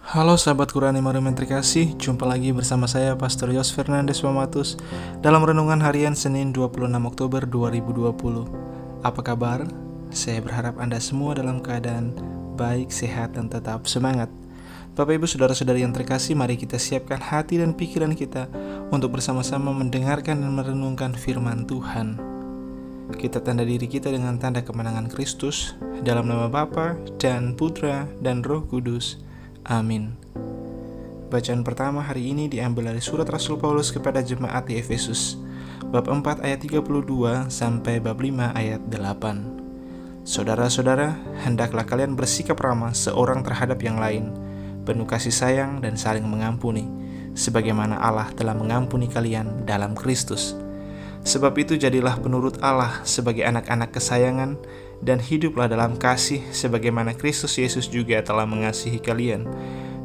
Halo sahabat Qurani Marum yang terkasih, jumpa lagi bersama saya Pastor Yos Fernandes Mamatus dalam Renungan Harian Senin 26 Oktober 2020. Apa kabar? Saya berharap Anda semua dalam keadaan baik, sehat, dan tetap semangat. Bapak Ibu Saudara-saudari yang terkasih, mari kita siapkan hati dan pikiran kita untuk bersama-sama mendengarkan dan merenungkan firman Tuhan. Kita tanda diri kita dengan tanda kemenangan Kristus, dalam nama Bapa dan Putra dan Roh Kudus. Amin. Bacaan pertama hari ini diambil dari surat Rasul Paulus kepada jemaat di Efesus, bab 4 ayat 32 sampai bab 5 ayat 8. Saudara-saudara, hendaklah kalian bersikap ramah seorang terhadap yang lain, penuh kasih sayang dan saling mengampuni, sebagaimana Allah telah mengampuni kalian dalam Kristus. Sebab itu jadilah penurut Allah sebagai anak-anak kesayangan, dan hiduplah dalam kasih sebagaimana Kristus Yesus juga telah mengasihi kalian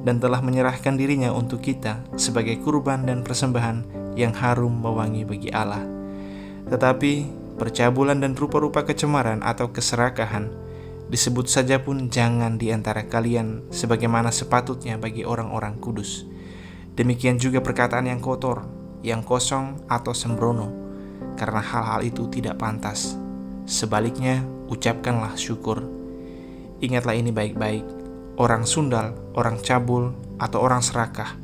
dan telah menyerahkan dirinya untuk kita sebagai kurban dan persembahan yang harum mewangi bagi Allah. Tetapi percabulan dan rupa-rupa kecemaran atau keserakahan disebut saja pun jangan di antara kalian sebagaimana sepatutnya bagi orang-orang kudus. Demikian juga perkataan yang kotor, yang kosong atau sembrono, karena hal-hal itu tidak pantas. Sebaliknya, ucapkanlah syukur. Ingatlah ini baik-baik. Orang sundal, orang cabul, atau orang serakah,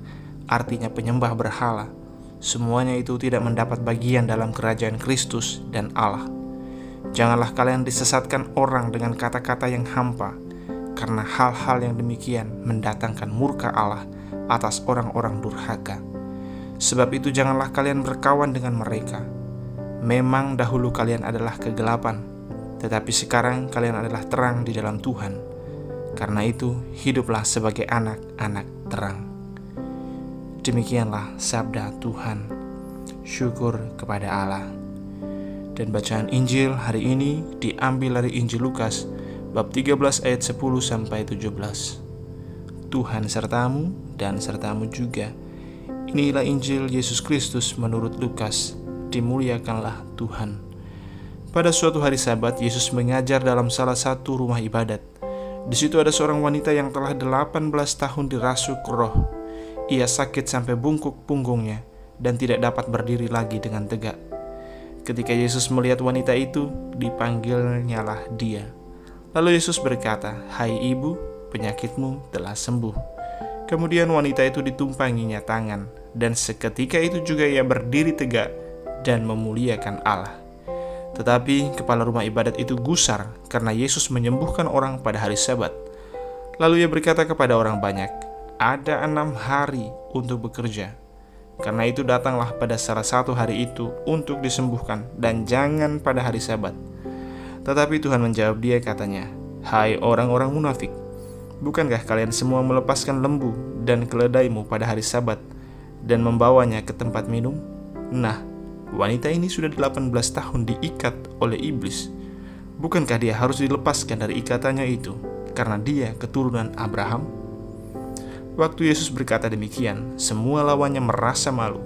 artinya penyembah berhala, semuanya itu tidak mendapat bagian dalam kerajaan Kristus dan Allah. Janganlah kalian disesatkan orang dengan kata-kata yang hampa, karena hal-hal yang demikian mendatangkan murka Allah atas orang-orang durhaka. Sebab itu janganlah kalian berkawan dengan mereka. Memang dahulu kalian adalah kegelapan, tetapi sekarang kalian adalah terang di dalam Tuhan. Karena itu, hiduplah sebagai anak-anak terang. Demikianlah sabda Tuhan. Syukur kepada Allah. Dan bacaan Injil hari ini diambil dari Injil Lukas, bab 13 ayat 10 sampai 17. Tuhan sertamu dan sertamu juga. Inilah Injil Yesus Kristus menurut Lukas. Dimuliakanlah Tuhan. Pada suatu hari Sabat, Yesus mengajar dalam salah satu rumah ibadat. Di situ ada seorang wanita yang telah 18 tahun dirasuk roh. Ia sakit sampai bungkuk punggungnya dan tidak dapat berdiri lagi dengan tegak. Ketika Yesus melihat wanita itu, dipanggilnyalah dia. Lalu Yesus berkata, "Hai ibu, penyakitmu telah sembuh." Kemudian wanita itu ditumpanginya tangan, dan seketika itu juga ia berdiri tegak dan memuliakan Allah. Tetapi kepala rumah ibadat itu gusar karena Yesus menyembuhkan orang pada hari Sabat. Lalu ia berkata kepada orang banyak, "Ada 6 hari untuk bekerja. Karena itu datanglah pada salah satu hari itu untuk disembuhkan, dan jangan pada hari Sabat." Tetapi Tuhan menjawab dia, katanya, "Hai orang-orang munafik, bukankah kalian semua melepaskan lembu dan keledaimu pada hari Sabat dan membawanya ke tempat minum? Nah, wanita ini sudah 18 tahun diikat oleh iblis. Bukankah dia harus dilepaskan dari ikatannya itu, karena dia keturunan Abraham?" Waktu Yesus berkata demikian, semua lawannya merasa malu,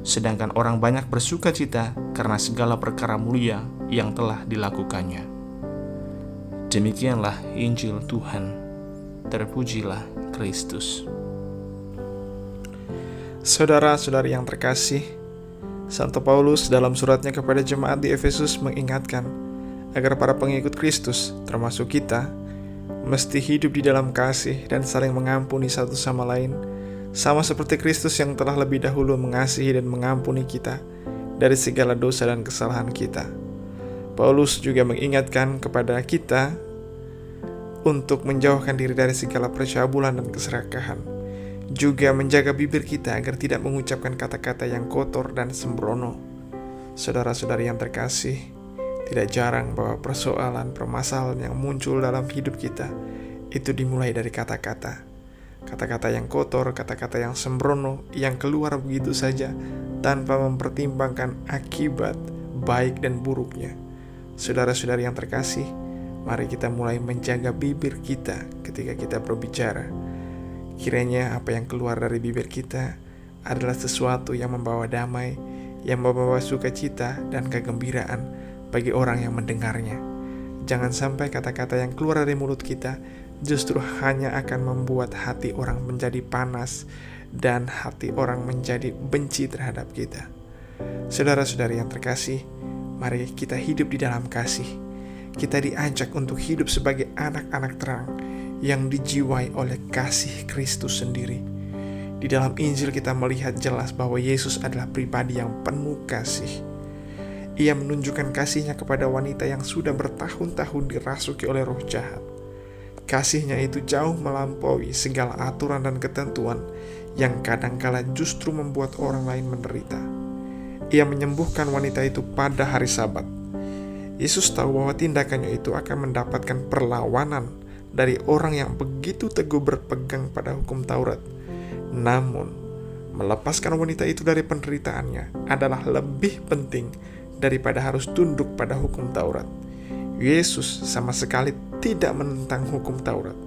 sedangkan orang banyak bersuka cita karena segala perkara mulia yang telah dilakukannya. Demikianlah Injil Tuhan. Terpujilah Kristus. Saudara-saudari yang terkasih, Santo Paulus dalam suratnya kepada jemaat di Efesus mengingatkan agar para pengikut Kristus, termasuk kita, mesti hidup di dalam kasih dan saling mengampuni satu sama lain, sama seperti Kristus yang telah lebih dahulu mengasihi dan mengampuni kita dari segala dosa dan kesalahan kita. Paulus juga mengingatkan kepada kita untuk menjauhkan diri dari segala percabulan dan keserakahan, juga menjaga bibir kita agar tidak mengucapkan kata-kata yang kotor dan sembrono. Saudara-saudari yang terkasih, tidak jarang bahwa permasalahan yang muncul dalam hidup kita itu dimulai dari kata-kata. Kata-kata yang kotor, kata-kata yang sembrono, yang keluar begitu saja tanpa mempertimbangkan akibat baik dan buruknya. Saudara-saudari yang terkasih, mari kita mulai menjaga bibir kita ketika kita berbicara. Kiranya apa yang keluar dari bibir kita adalah sesuatu yang membawa damai, yang membawa sukacita dan kegembiraan bagi orang yang mendengarnya. Jangan sampai kata-kata yang keluar dari mulut kita justru hanya akan membuat hati orang menjadi panas dan hati orang menjadi benci terhadap kita. Saudara-saudari yang terkasih, mari kita hidup di dalam kasih. Kita diajak untuk hidup sebagai anak-anak terang yang dijiwai oleh kasih Kristus sendiri. Di dalam Injil kita melihat jelas bahwa Yesus adalah pribadi yang penuh kasih. Ia menunjukkan kasihnya kepada wanita yang sudah bertahun-tahun dirasuki oleh roh jahat. Kasihnya itu jauh melampaui segala aturan dan ketentuan yang kadangkala justru membuat orang lain menderita. Ia menyembuhkan wanita itu pada hari Sabat. Yesus tahu bahwa tindakannya itu akan mendapatkan perlawanan dari orang yang begitu teguh berpegang pada hukum Taurat. Namun, melepaskan wanita itu dari penderitaannya adalah lebih penting daripada harus tunduk pada hukum Taurat. Yesus sama sekali tidak menentang hukum Taurat,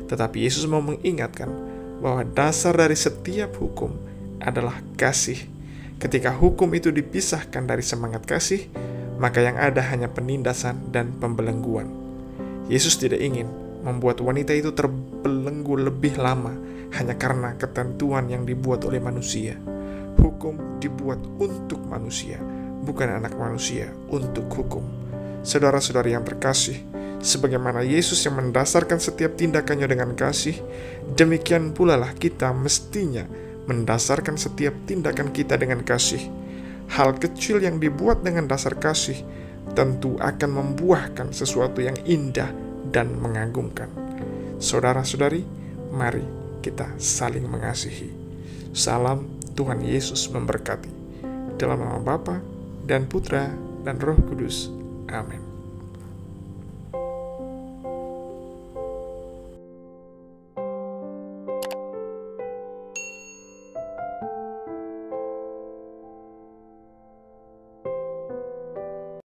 tetapi Yesus mau mengingatkan bahwa dasar dari setiap hukum adalah kasih. Ketika hukum itu dipisahkan dari semangat kasih, maka yang ada hanya penindasan dan pembelengguan. Yesus tidak ingin membuat wanita itu terbelenggu lebih lama hanya karena ketentuan yang dibuat oleh manusia. Hukum dibuat untuk manusia, bukan anak manusia untuk hukum. Saudara-saudari yang terkasih, sebagaimana Yesus yang mendasarkan setiap tindakannya dengan kasih, demikian pula lah kita mestinya mendasarkan setiap tindakan kita dengan kasih. Hal kecil yang dibuat dengan dasar kasih tentu akan membuahkan sesuatu yang indah dan mengagumkan. Saudara-saudari, mari kita saling mengasihi. Salam, Tuhan Yesus memberkati. Dalam nama Bapa dan Putra dan Roh Kudus. Amin.